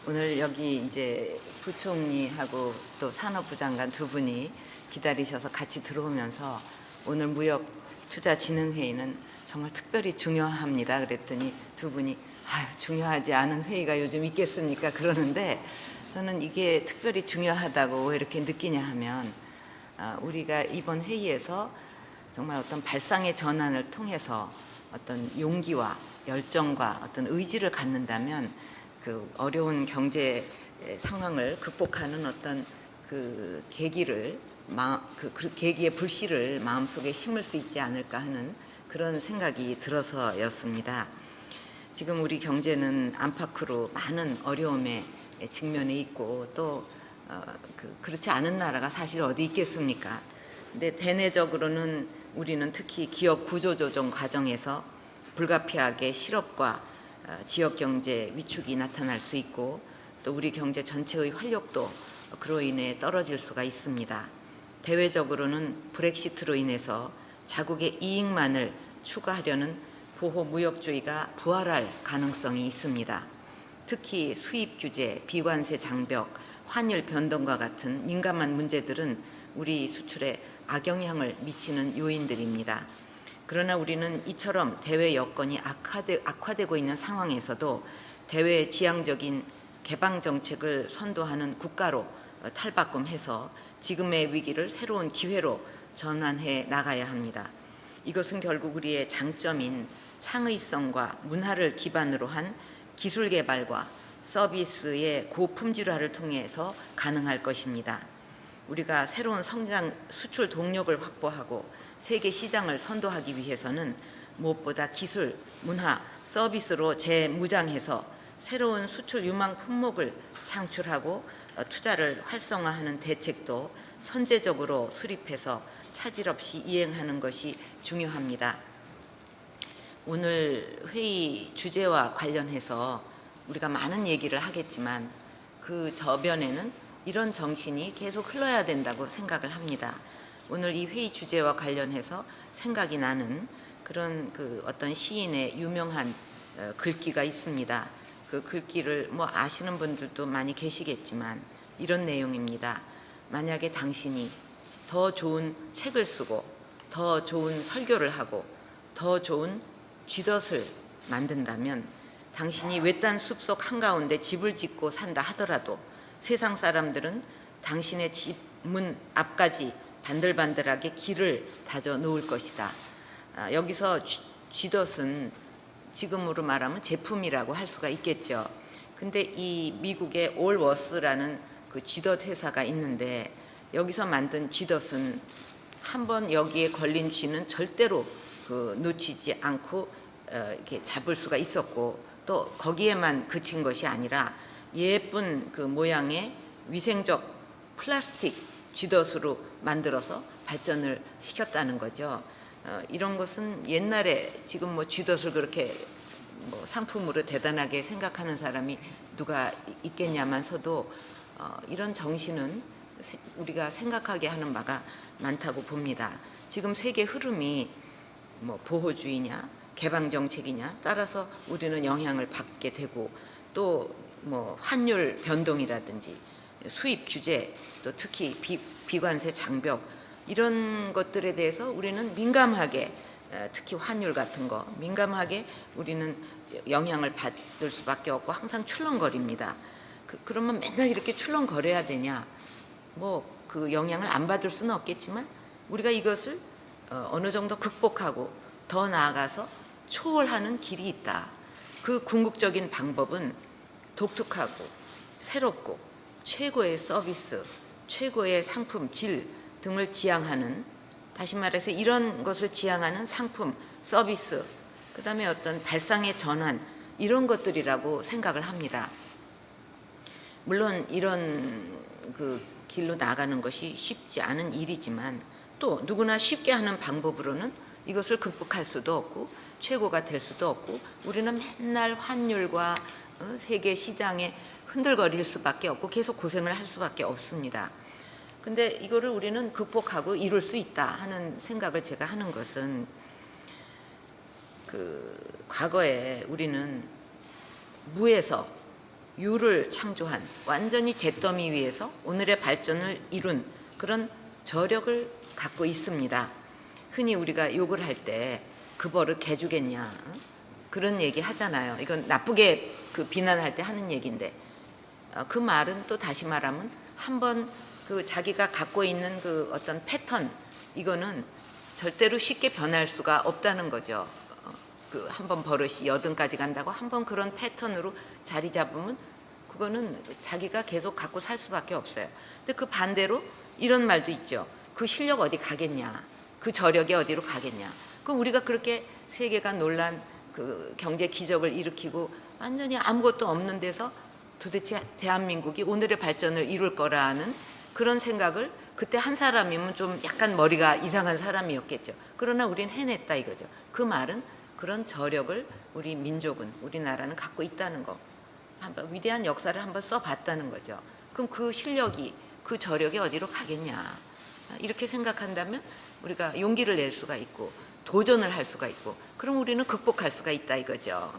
오늘 여기 이제 부총리하고 또 산업부 장관 두 분이 기다리셔서 같이 들어오면서 오늘 무역투자진흥회의는 정말 특별히 중요합니다. 그랬더니 두 분이 중요하지 않은 회의가 요즘 있겠습니까? 그러는데 저는 이게 특별히 중요하다고 왜 이렇게 느끼냐 하면 우리가 이번 회의에서 정말 어떤 발상의 전환을 통해서 어떤 용기와 열정과 어떤 의지를 갖는다면 그 어려운 경제 상황을 극복하는 어떤 그 계기를 그 계기의 불씨를 마음속에 심을 수 있지 않을까 하는 그런 생각이 들어서였습니다. 지금 우리 경제는 안팎으로 많은 어려움에 직면해 있고 또 그렇지 않은 나라가 사실 어디 있겠습니까? 근데 대내적으로는 우리는 특히 기업 구조조정 과정에서 불가피하게 실업과 지역경제 위축이 나타날 수 있고 또 우리 경제 전체의 활력도 그로 인해 떨어질 수가 있습니다. 대외적으로는 브렉시트로 인해서 자국의 이익만을 추구하려는 보호무역주의가 부활할 가능성이 있습니다. 특히 수입 규제, 비관세 장벽, 환율 변동과 같은 민감한 문제들은 우리 수출에 악영향을 미치는 요인들입니다. 그러나 우리는 이처럼 대외 여건이 악화되고 있는 상황에서도 대외 지향적인 개방 정책을 선도하는 국가로 탈바꿈해서 지금의 위기를 새로운 기회로 전환해 나가야 합니다. 이것은 결국 우리의 장점인 창의성과 문화를 기반으로 한 기술 개발과 서비스의 고품질화를 통해서 가능할 것입니다. 우리가 새로운 성장 수출 동력을 확보하고 세계 시장을 선도하기 위해서는 무엇보다 기술, 문화, 서비스로 재무장해서 새로운 수출 유망 품목을 창출하고 투자를 활성화하는 대책도 선제적으로 수립해서 차질 없이 이행하는 것이 중요합니다. 오늘 회의 주제와 관련해서 우리가 많은 얘기를 하겠지만 그 저변에는 이런 정신이 계속 흘러야 된다고 생각을 합니다. 오늘 이 회의 주제와 관련해서 생각이 나는 그런 어떤 시인의 유명한 글귀가 있습니다. 그 글귀를 아시는 분들도 많이 계시겠지만 이런 내용입니다. 만약에 당신이 더 좋은 책을 쓰고 더 좋은 설교를 하고 더 좋은 쥐덫을 만든다면 당신이 외딴 숲속 한가운데 집을 짓고 산다 하더라도 세상 사람들은 당신의 집 문 앞까지 반들반들하게 길을 다져 놓을 것이다. 여기서 쥐덫은 지금으로 말하면 제품이라고 할 수가 있겠죠. 근데 이 미국의 올워스라는 그 쥐덫 회사가 있는데 여기서 만든 쥐덫은 한번 여기에 걸린 쥐는 절대로 놓치지 않고 이렇게 잡을 수가 있었고 또 거기에만 그친 것이 아니라 예쁜 그 모양의 위생적 플라스틱 쥐덫으로 만들어서 발전을 시켰다는 거죠. 이런 것은 옛날에 지금 쥐덫을 그렇게 상품으로 대단하게 생각하는 사람이 누가 있겠냐면서도 이런 정신은 우리가 생각하게 하는 바가 많다고 봅니다. 지금 세계 흐름이 보호주의냐 개방정책이냐 따라서 우리는 영향을 받게 되고 또 환율 변동이라든지 수입 규제 또 특히 비관세 장벽 이런 것들에 대해서 우리는 민감하게 특히 환율 같은 거 민감하게 우리는 영향을 받을 수밖에 없고 항상 출렁거립니다. 그러면 맨날 이렇게 출렁거려야 되냐? 그 영향을 안 받을 수는 없겠지만 우리가 이것을 어느 정도 극복하고 더 나아가서 초월하는 길이 있다. 그 궁극적인 방법은 독특하고 새롭고 최고의 서비스, 최고의 상품, 질 등을 지향하는 다시 말해서 이런 것을 지향하는 상품, 서비스 그 다음에 어떤 발상의 전환 이런 것들이라고 생각을 합니다. 물론 이런 길로 나가는 것이 쉽지 않은 일이지만 또 누구나 쉽게 하는 방법으로는 이것을 극복할 수도 없고 최고가 될 수도 없고 우리는 맨날 환율과 세계 시장에 흔들거릴 수밖에 없고 계속 고생을 할 수밖에 없습니다. 근데 이거를 우리는 극복하고 이룰 수 있다 하는 생각을 제가 하는 것은 과거에 우리는 무에서 유를 창조한 완전히 잿더미 위에서 오늘의 발전을 이룬 그런 저력을 갖고 있습니다. 흔히 우리가 욕을 할 때 그 버릇 개주겠냐 그런 얘기 하잖아요. 이건 나쁘게 그 비난할 때 하는 얘기인데 그 말은 또 다시 말하면 한번 그 자기가 갖고 있는 그 어떤 패턴 이거는 절대로 쉽게 변할 수가 없다는 거죠. 그 한 번 버릇이 여든까지 간다고 한 번 그런 패턴으로 자리 잡으면 그거는 자기가 계속 갖고 살 수밖에 없어요. 근데 그 반대로 이런 말도 있죠. 그 실력 어디 가겠냐, 그 저력이 어디로 가겠냐. 그 우리가 그렇게 세계가 놀란 그 경제 기적을 일으키고 완전히 아무것도 없는 데서 도대체 대한민국이 오늘의 발전을 이룰 거라는 그런 생각을 그때 한 사람이면 좀 약간 머리가 이상한 사람이었겠죠. 그러나 우린 해냈다 이거죠. 그 말은 그런 저력을 우리 민족은 우리나라는 갖고 있다는 거. 한번 위대한 역사를 한번 써봤다는 거죠. 그럼 그 실력이 그 저력이 어디로 가겠냐. 이렇게 생각한다면 우리가 용기를 낼 수가 있고 도전을 할 수가 있고 그럼 우리는 극복할 수가 있다 이거죠.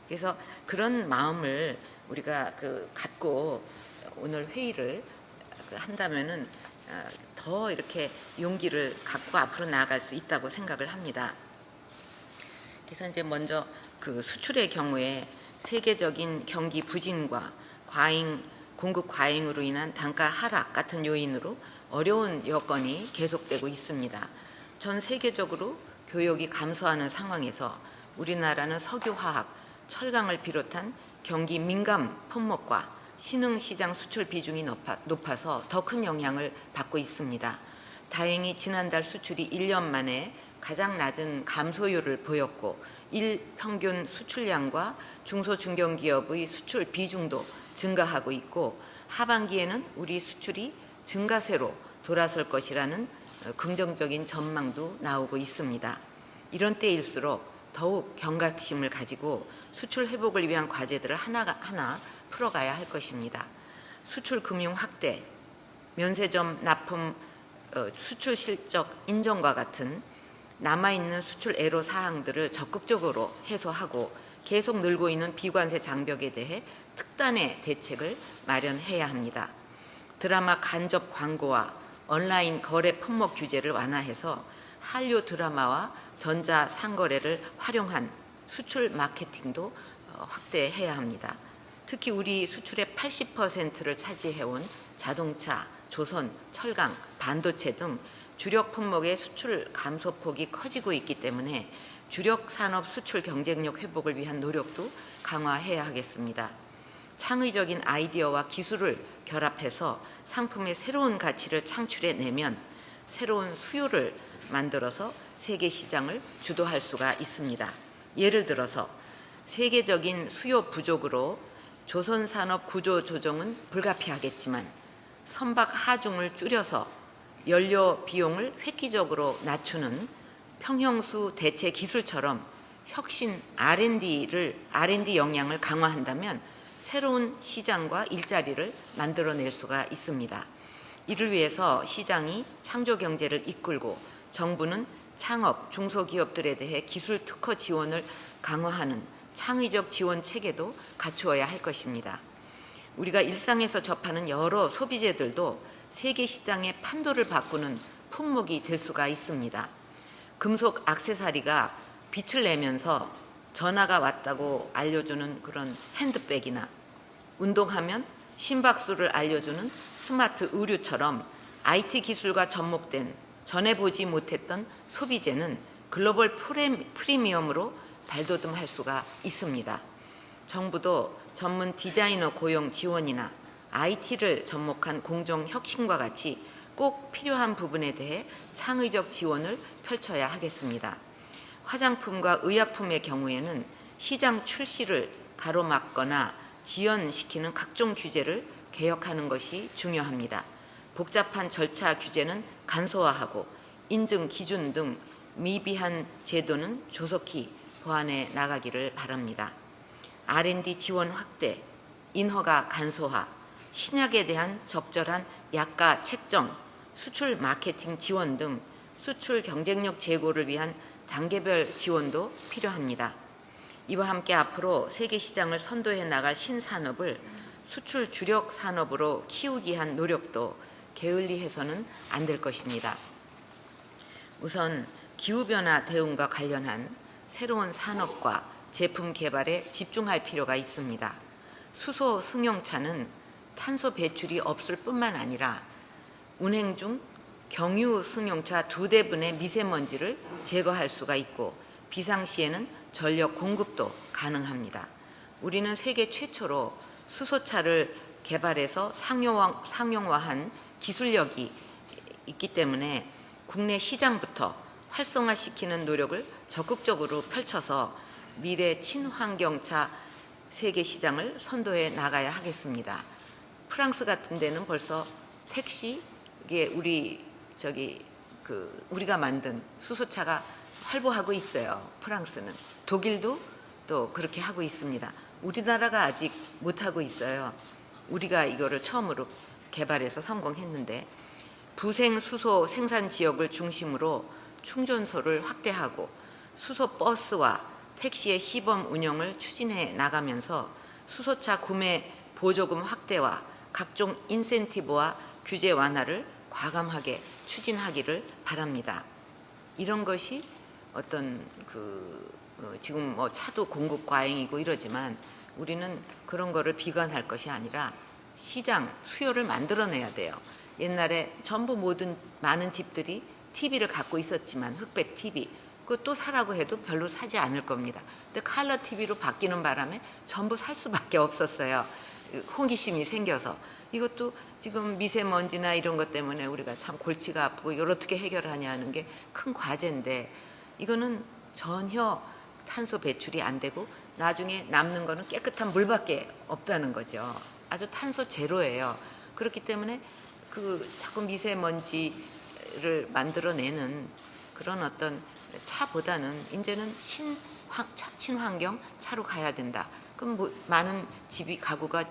그래서 그런 마음을 우리가 갖고 오늘 회의를 한다면은 더 이렇게 용기를 갖고 앞으로 나아갈 수 있다고 생각을 합니다. 그래서 이제 먼저 그 수출의 경우에 세계적인 경기 부진과 공급 과잉으로 인한 단가 하락 같은 요인으로 어려운 여건이 계속되고 있습니다. 전 세계적으로 교역이 감소하는 상황에서 우리나라는 석유화학, 철강을 비롯한 경기 민감 품목과 신흥시장 수출 비중이 높아서 더 큰 영향을 받고 있습니다. 다행히 지난달 수출이 1년 만에 가장 낮은 감소율을 보였고 일평균 수출량과 중소중견기업의 수출 비중도 증가하고 있고 하반기에는 우리 수출이 증가세로 돌아설 것이라는 긍정적인 전망도 나오고 있습니다. 이런 때일수록 더욱 경각심을 가지고 수출 회복을 위한 과제들을 하나하나 풀어가야 할 것입니다. 수출 금융 확대, 면세점 납품 수출 실적 인정과 같은 남아있는 수출 애로 사항들을 적극적으로 해소하고 계속 늘고 있는 비관세 장벽에 대해 특단의 대책을 마련해야 합니다. 드라마 간접 광고와 온라인 거래 품목 규제를 완화해서 한류 드라마와 전자 상거래를 활용한 수출 마케팅도 확대해야 합니다. 특히 우리 수출의 80%를 차지해온 자동차, 조선, 철강, 반도체 등 주력 품목의 수출 감소폭이 커지고 있기 때문에 주력 산업 수출 경쟁력 회복을 위한 노력도 강화해야 하겠습니다. 창의적인 아이디어와 기술을 결합해서 상품의 새로운 가치를 창출해내면 새로운 수요를 만들어서 세계 시장을 주도할 수가 있습니다. 예를 들어서 세계적인 수요 부족으로 조선 산업 구조 조정은 불가피하겠지만 선박 하중을 줄여서 연료 비용을 획기적으로 낮추는 평형수 대체 기술처럼 혁신 R&D 역량을 강화한다면 새로운 시장과 일자리를 만들어낼 수가 있습니다. 이를 위해서 시장이 창조 경제를 이끌고 정부는 창업, 중소기업들에 대해 기술 특허 지원을 강화하는 창의적 지원 체계도 갖추어야 할 것입니다. 우리가 일상에서 접하는 여러 소비재들도 세계 시장의 판도를 바꾸는 품목이 될 수가 있습니다. 금속 액세서리가 빛을 내면서 전화가 왔다고 알려주는 그런 핸드백이나 운동하면 심박수를 알려주는 스마트 의류처럼 IT 기술과 접목된 전에 보지 못했던 소비재는 글로벌 프리미엄으로 발돋움할 수가 있습니다. 정부도 전문 디자이너 고용 지원이나 IT를 접목한 공정혁신과 같이 꼭 필요한 부분에 대해 창의적 지원을 펼쳐야 하겠습니다. 화장품과 의약품의 경우에는 시장 출시를 가로막거나 지연시키는 각종 규제를 개혁하는 것이 중요합니다. 복잡한 절차 규제는 간소화하고 인증 기준 등 미비한 제도는 조속히 보완해 나가기를 바랍니다. R&D 지원 확대, 인허가 간소화, 신약에 대한 적절한 약가 책정, 수출 마케팅 지원 등 수출 경쟁력 제고를 위한 단계별 지원도 필요합니다. 이와 함께 앞으로 세계 시장을 선도해 나갈 신산업을 수출 주력 산업으로 키우기 위한 노력도 게을리해서는 안 될 것입니다. 우선 기후변화 대응과 관련한 새로운 산업과 제품 개발에 집중할 필요가 있습니다. 수소 승용차는 탄소 배출이 없을 뿐만 아니라 운행 중 경유 승용차 2대분의 미세먼지를 제거할 수가 있고 비상시에는 전력 공급도 가능합니다. 우리는 세계 최초로 수소차를 개발해서 상용화한 기술력이 있기 때문에 국내 시장부터 활성화시키는 노력을 적극적으로 펼쳐서 미래 친환경차 세계 시장을 선도해 나가야 하겠습니다. 프랑스 같은 데는 벌써 택시, 이게 우리가 만든 수소차가 활보하고 있어요. 프랑스는. 독일도 또 그렇게 하고 있습니다. 우리나라가 아직 못하고 있어요. 우리가 이거를 처음으로 개발해서 성공했는데, 부생 수소 생산 지역을 중심으로 충전소를 확대하고 수소 버스와 택시의 시범 운영을 추진해 나가면서 수소차 구매 보조금 확대와 각종 인센티브와 규제 완화를 과감하게 추진하기를 바랍니다. 이런 것이 어떤 지금 뭐 차도 공급 과잉이고 이러지만 우리는 그런 거를 비관할 것이 아니라 시장 수요를 만들어내야 돼요. 옛날에 전부 많은 집들이 TV를 갖고 있었지만 흑백 TV 그것도 사라고 해도 별로 사지 않을 겁니다. 근데 컬러 TV로 바뀌는 바람에 전부 살 수밖에 없었어요. 호기심이 생겨서. 이것도 지금 미세먼지나 이런 것 때문에 우리가 참 골치가 아프고 이걸 어떻게 해결하냐는 게 큰 과제인데, 이거는 전혀 탄소 배출이 안 되고 나중에 남는 거는 깨끗한 물밖에 없다는 거죠. 아주 탄소 제로예요. 그렇기 때문에 자꾸 미세먼지를 만들어내는 그런 어떤 차보다는 이제는 친환경 차로 가야 된다. 그럼 많은 가구가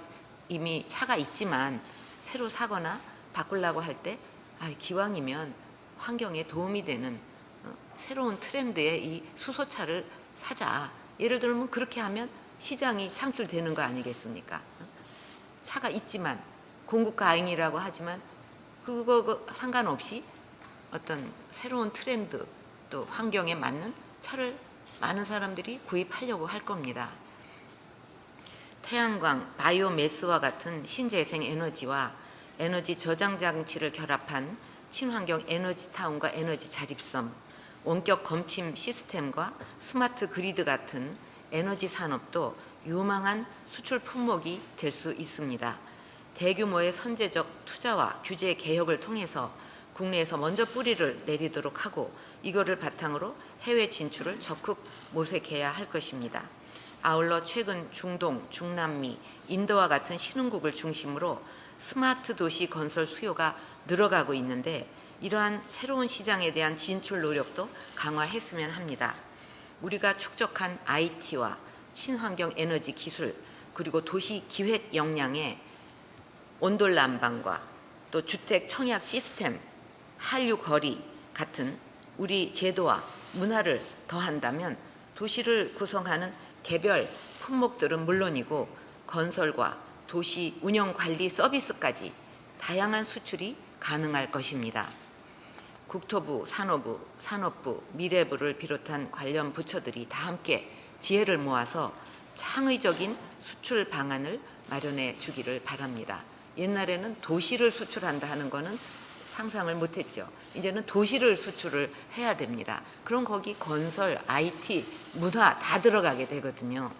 이미 차가 있지만 새로 사거나 바꾸려고 할 때 기왕이면 환경에 도움이 되는 새로운 트렌드의 이 수소차를 사자. 예를 들면 그렇게 하면 시장이 창출되는 거 아니겠습니까? 차가 있지만 공급 과잉이라고 하지만 그거 상관없이 어떤 새로운 트렌드 또 환경에 맞는 차를 많은 사람들이 구입하려고 할 겁니다. 태양광, 바이오매스와 같은 신재생 에너지와 에너지 저장 장치를 결합한 친환경 에너지 타운과 에너지 자립섬, 원격 검침 시스템과 스마트 그리드 같은 에너지 산업도 유망한 수출 품목이 될 수 있습니다. 대규모의 선제적 투자와 규제 개혁을 통해서 국내에서 먼저 뿌리를 내리도록 하고 이거를 바탕으로 해외 진출을 적극 모색해야 할 것입니다. 아울러 최근 중동, 중남미, 인도와 같은 신흥국을 중심으로 스마트 도시 건설 수요가 늘어가고 있는데 이러한 새로운 시장에 대한 진출 노력도 강화했으면 합니다. 우리가 축적한 IT와 친환경 에너지 기술 그리고 도시 기획 역량에 온돌 난방과 또 주택 청약 시스템, 한류 거리 같은 우리 제도와 문화를 더한다면 도시를 구성하는 개별 품목들은 물론이고 건설과 도시 운영 관리 서비스까지 다양한 수출이 가능할 것입니다. 국토부, 산업부, 미래부를 비롯한 관련 부처들이 다 함께 지혜를 모아서 창의적인 수출 방안을 마련해 주기를 바랍니다. 옛날에는 도시를 수출한다 하는 거는 상상을 못했죠. 이제는 도시를 수출을 해야 됩니다. 그럼 거기 건설, IT, 문화 다 들어가게 되거든요.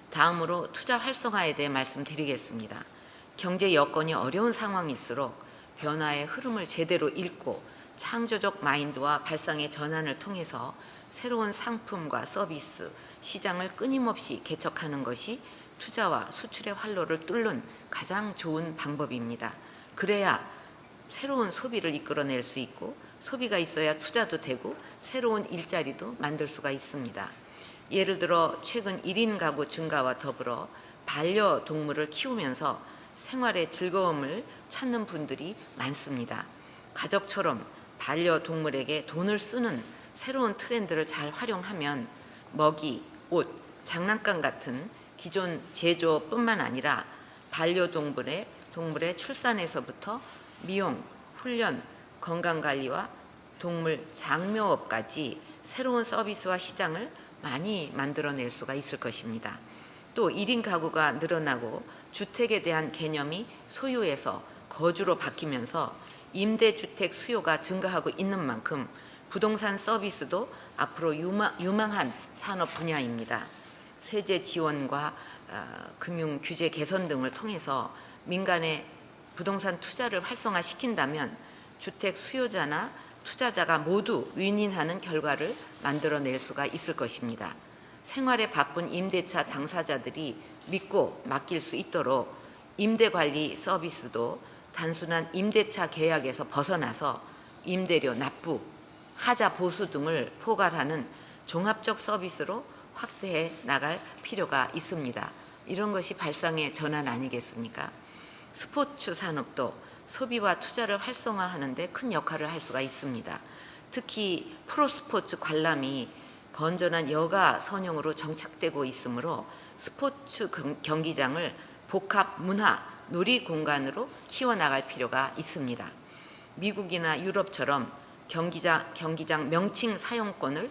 다음으로 투자 활성화에 대해 말씀드리겠습니다. 경제 여건이 어려운 상황일수록 변화의 흐름을 제대로 읽고 창조적 마인드와 발상의 전환을 통해서 새로운 상품과 서비스, 시장을 끊임없이 개척하는 것이 투자와 수출의 활로를 뚫는 가장 좋은 방법입니다. 그래야 새로운 소비를 이끌어낼 수 있고 소비가 있어야 투자도 되고 새로운 일자리도 만들 수가 있습니다. 예를 들어 최근 1인 가구 증가와 더불어 반려동물을 키우면서 생활의 즐거움을 찾는 분들이 많습니다. 가족처럼 반려동물에게 돈을 쓰는 새로운 트렌드를 잘 활용하면 먹이, 옷, 장난감 같은 기존 제조뿐만 아니라 반려동물의 출산에서부터 미용, 훈련, 건강관리와 동물 장묘업까지 새로운 서비스와 시장을 많이 만들어낼 수가 있을 것입니다. 또 1인 가구가 늘어나고 주택에 대한 개념이 소유에서 거주로 바뀌면서 임대주택 수요가 증가하고 있는 만큼 부동산 서비스도 앞으로 유망한 산업 분야입니다. 세제 지원과 금융 규제 개선 등을 통해서 민간의 부동산 투자를 활성화시킨다면 주택 수요자나 투자자가 모두 윈윈하는 결과를 만들어낼 수가 있을 것입니다. 생활에 바쁜 임대차 당사자들이 믿고 맡길 수 있도록 임대관리 서비스도 단순한 임대차 계약에서 벗어나서 임대료 납부, 하자 보수 등을 포괄하는 종합적 서비스로 확대해 나갈 필요가 있습니다. 이런 것이 발상의 전환 아니겠습니까? 스포츠 산업도 소비와 투자를 활성화하는 데 큰 역할을 할 수가 있습니다. 특히 프로스포츠 관람이 건전한 여가 선용으로 정착되고 있으므로 스포츠 경기장을 복합 문화, 놀이 공간으로 키워나갈 필요가 있습니다. 미국이나 유럽처럼 경기장 명칭 사용권을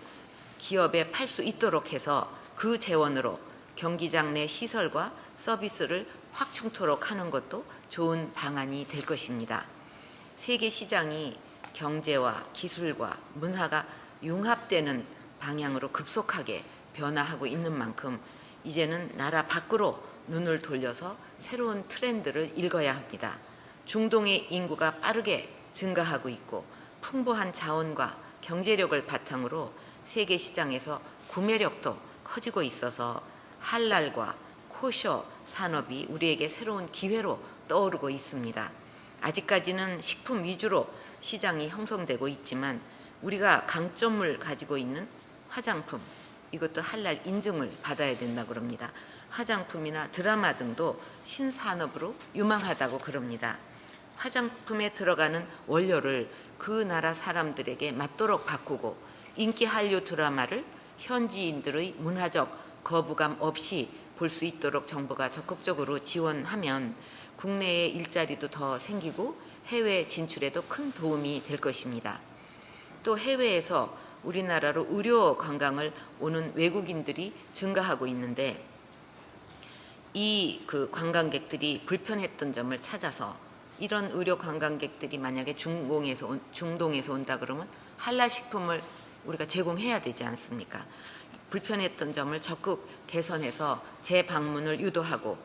기업에 팔 수 있도록 해서 그 재원으로 경기장 내 시설과 서비스를 확충토록 하는 것도 좋은 방안이 될 것입니다. 세계 시장이 경제와 기술과 문화가 융합되는 방향으로 급속하게 변화하고 있는 만큼 이제는 나라 밖으로 눈을 돌려서 새로운 트렌드를 읽어야 합니다. 중동의 인구가 빠르게 증가하고 있고 풍부한 자원과 경제력을 바탕으로 세계 시장에서 구매력도 커지고 있어서 할랄과 코셔 산업이 우리에게 새로운 기회로 떠오르고 있습니다. 아직까지는 식품 위주로 시장이 형성되고 있지만 우리가 강점을 가지고 있는 화장품, 이것도 할랄 인증을 받아야 된다고 그럽니다. 화장품이나 드라마 등도 신산업으로 유망하다고 그럽니다. 화장품에 들어가는 원료를 그 나라 사람들에게 맞도록 바꾸고 인기 한류 드라마를 현지인들의 문화적 거부감 없이 볼 수 있도록 정부가 적극적으로 지원하면 국내에 일자리도 더 생기고 해외 진출에도 큰 도움이 될 것입니다. 또 해외에서 우리나라로 의료 관광을 오는 외국인들이 증가하고 있는데 이 관광객들이 불편했던 점을 찾아서 이런 의료 관광객들이 만약에 중동에서 온다 그러면 할랄 식품을 우리가 제공해야 되지 않습니까? 불편했던 점을 적극 개선해서 재방문을 유도하고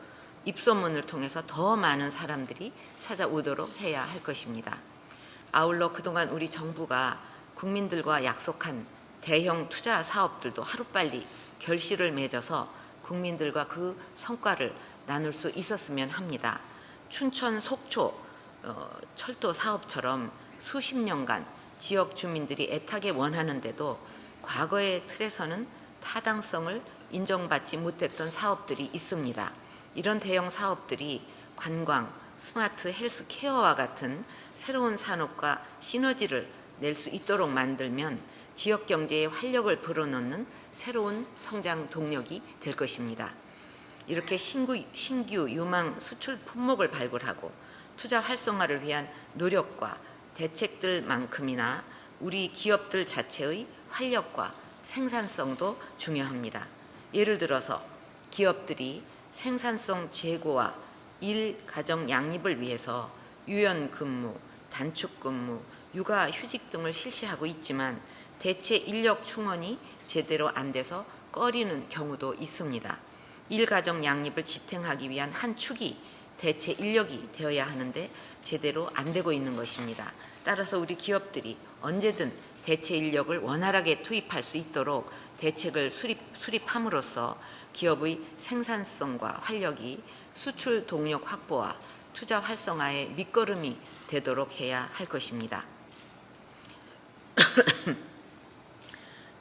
입소문을 통해서 더 많은 사람들이 찾아오도록 해야 할 것입니다. 아울러 그동안 우리 정부가 국민들과 약속한 대형 투자 사업들도 하루빨리 결실을 맺어서 국민들과 그 성과를 나눌 수 있었으면 합니다. 춘천 속초 철도 사업처럼 수십 년간 지역 주민들이 애타게 원하는데도 과거의 틀에서는 타당성을 인정받지 못했던 사업들이 있습니다. 이런 대형 사업들이 관광, 스마트 헬스케어와 같은 새로운 산업과 시너지를 낼 수 있도록 만들면 지역 경제에 활력을 불어넣는 새로운 성장 동력이 될 것입니다. 이렇게 신규 유망 수출 품목을 발굴하고 투자 활성화를 위한 노력과 대책들만큼이나 우리 기업들 자체의 활력과 생산성도 중요합니다. 예를 들어서 기업들이 생산성 제고와 일가정 양립을 위해서 유연근무, 단축근무, 육아휴직 등을 실시하고 있지만 대체 인력 충원이 제대로 안 돼서 꺼리는 경우도 있습니다. 일가정 양립을 지탱하기 위한 한 축이 대체 인력이 되어야 하는데 제대로 안 되고 있는 것입니다. 따라서 우리 기업들이 언제든 대체 인력을 원활하게 투입할 수 있도록 대책을 수립함으로써 기업의 생산성과 활력이 수출 동력 확보와 투자 활성화의 밑거름이 되도록 해야 할 것입니다.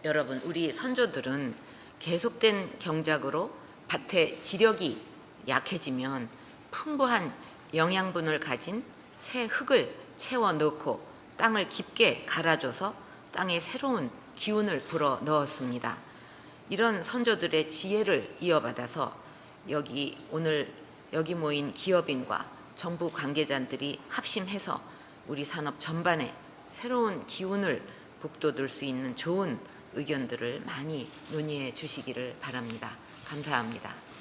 여러분, 우리 선조들은 계속된 경작으로 밭의 지력이 약해지면 풍부한 영양분을 가진 새 흙을 채워 넣고 땅을 깊게 갈아줘서 땅에 새로운 기운을 불어 넣었습니다. 이런 선조들의 지혜를 이어받아서 오늘 여기 모인 기업인과 정부 관계자들이 합심해서 우리 산업 전반에 새로운 기운을 북돋을 수 있는 좋은 의견들을 많이 논의해 주시기를 바랍니다. 감사합니다.